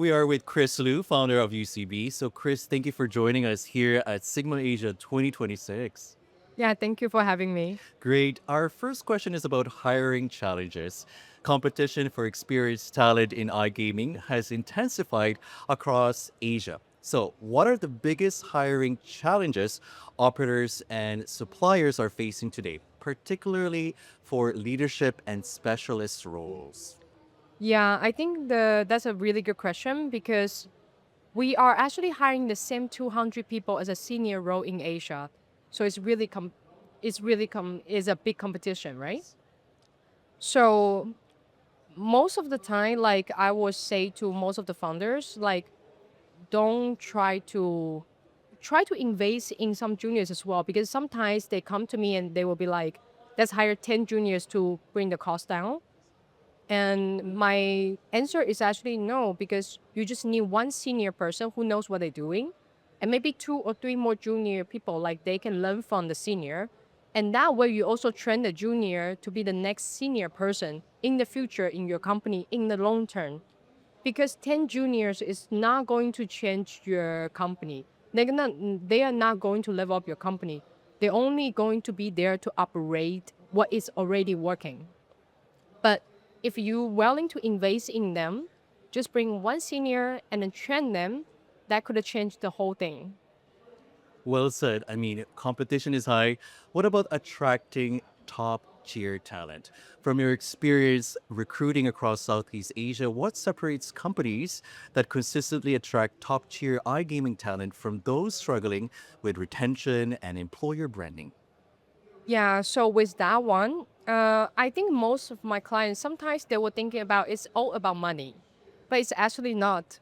We are with Chris Liu, founder of UCB. So, Chris, thank you for joining us here at Sigma Asia 2026. Yeah, thank you for having me. Great. Our first question is about hiring challenges. Competition for experienced talent in iGaming has intensified across Asia. So, what are the biggest hiring challenges operators and suppliers are facing today, particularly for leadership and specialist roles? Yeah, I think that's a really good question because we are actually hiring the same 200 people as a senior role in Asia. So it's a big competition, right? So most of the time, like I would say to most of the founders, like don't try to invest in some juniors as well because sometimes they come to me and they will be like, let's hire 10 juniors to bring the cost down. And my answer is actually no, because you just need one senior person who knows what they're doing, and maybe two or three more junior people, like they can learn from the senior. And that way, you also train the junior to be the next senior person in the future in your company in the long term. Because 10 juniors is not going to change your company. They are not going to level up your company. They're only going to be there to operate what is already working. But if you're willing to invest in them, just bring one senior and then train them, that could have changed the whole thing. Well said. I mean, competition is high. What about attracting top tier talent? From your experience recruiting across Southeast Asia, what separates companies that consistently attract top tier iGaming talent from those struggling with retention and employer branding? Yeah, so with that one, I think most of my clients sometimes they were thinking about it's all about money, but it's actually not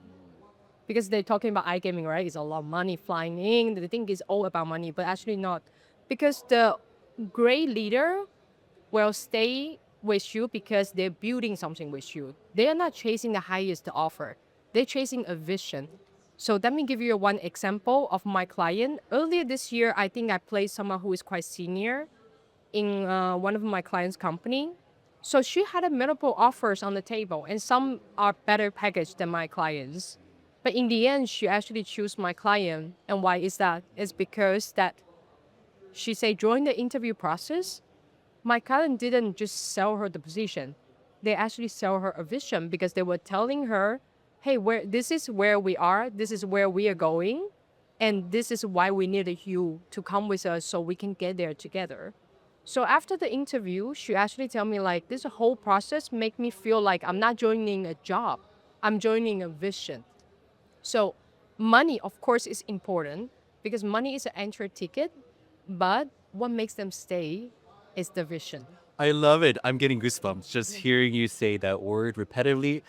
because they're talking about iGaming, right? It's a lot of money flying in. They think it's all about money, but actually not, because the great leader will stay with you because they're building something with you. They are not chasing the highest offer. They're chasing a vision. So let me give you one example of my client. Earlier this year, I think I placed someone who is quite senior in one of my clients' company. So she had a multiple offers on the table, and some are better packaged than my clients. But in the end, she actually chose my client. And why is that? It's because that she said during the interview process, my client didn't just sell her the position. They actually sell her a vision because they were telling her, hey, where this is where we are, this is where we are going, and this is why we needed you to come with us so we can get there together. So after the interview, she actually tell me like this whole process make me feel like I'm not joining a job. I'm joining a vision. So money, of course, is important because money is an entry ticket, but what makes them stay is the vision. I love it. I'm getting goosebumps just hearing you say that word repetitively.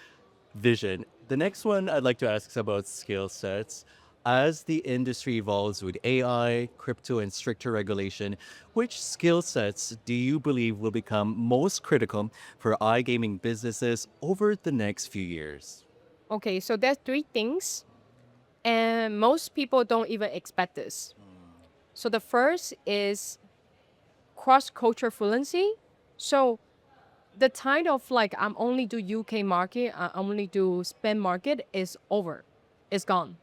Vision. The next one I'd like to ask is about skill sets. As the industry evolves with AI, crypto, and stricter regulation, which skill sets do you believe will become most critical for iGaming businesses over the next few years? Okay, so there's three things, and most people don't even expect this. So the first is cross-culture fluency. So the time of like I'm only do UK market, I only do Spain market is over, it's gone.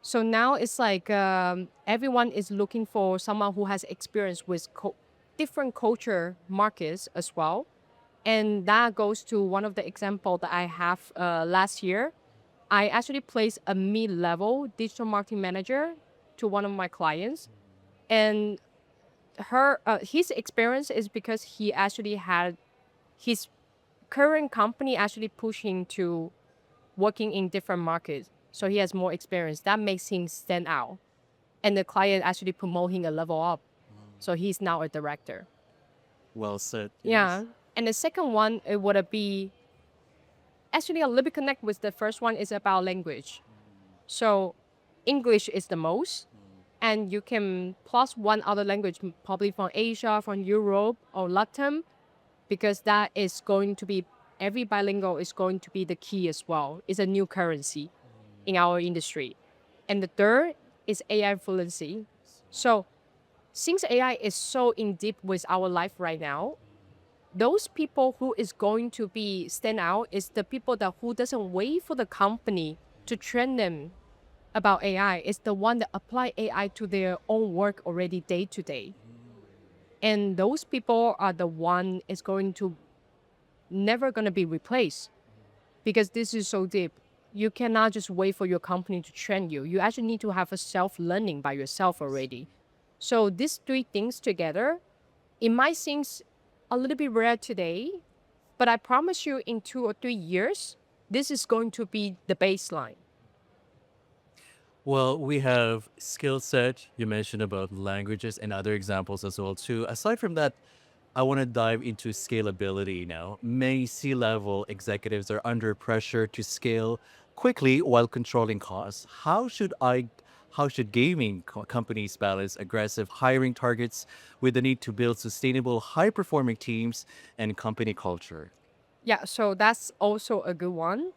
So now it's like everyone is looking for someone who has experience with different culture markets as well. And that goes to one of the example that I have last year. I actually placed a mid-level digital marketing manager to one of my clients, and his experience is because he actually had his current company actually push him to working in different markets, so he has more experience. That makes him stand out, and the client actually promote him a level up, so he's now a director. Well said. Yeah, and the second one it would be actually a little bit connect with the first one is about language. So English is the most, and you can plus one other language, probably from Asia, from Europe or Latin, because that is going to be every bilingual is going to be the key as well. It's a new currency in our industry. And the third is AI fluency. So since AI is so in deep with our life right now, those people who is going to be stand out is the people that who doesn't wait for the company to train them about AI is the one that apply AI to their own work already day to day. And those people are the one is going to never going to be replaced because this is so deep. You cannot just wait for your company to train you. You actually need to have a self-learning by yourself already. So these three things together, it might seem a little bit rare today, but I promise you in 2 or 3 years, this is going to be the baseline. Well, we have skill set. You mentioned about languages and other examples as well too. Aside from that, I want to dive into scalability now. Many C-level executives are under pressure to scale quickly while controlling costs. How should companies balance aggressive hiring targets with the need to build sustainable, high-performing teams and company culture? Yeah, so that's also a good one.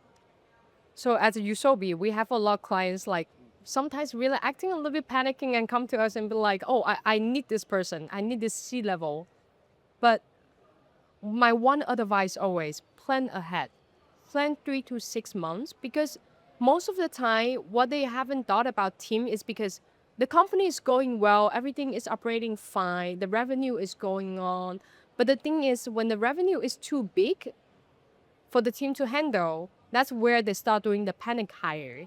So as a Usobi, we have a lot of clients like sometimes really acting a little bit panicking and come to us and be like, oh, I need this person. I need this C level. But my one advice always plan ahead. Plan 3 to 6 months because most of the time what they haven't thought about team is because the company is going well, everything is operating fine, the revenue is going on. But the thing is when the revenue is too big for the team to handle, that's where they start doing the panic hire.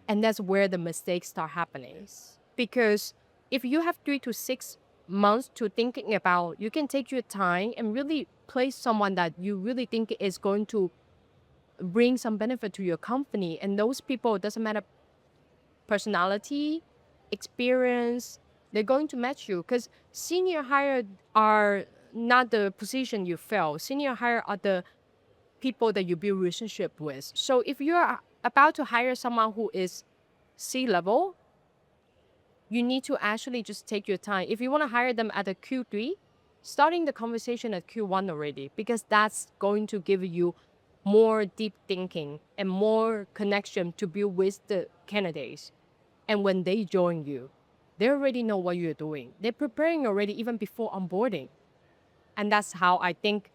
And that's where the mistakes start happening. Because if you have 3 to 6 months to thinking about, you can take your time and really place someone that you really think is going to bring some benefit to your company. And those people, doesn't matter personality, experience, they're going to match you. Because senior hire are not the position you fill. Senior hire are the people that you build relationship with. So if you're about to hire someone who is C-level, you need to actually just take your time. If you want to hire them at a Q3, starting the conversation at Q1 already, because that's going to give you more deep thinking and more connection to build with the candidates. And when they join you, they already know what you're doing. They're preparing already even before onboarding. And that's how I think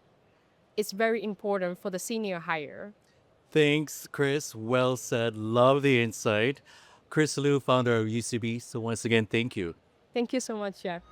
it's very important for the senior hire. Thanks, Chris. Well said. Love the insight. Chris Liu, founder of UCB. So once again, thank you. Thank you so much, Jeff.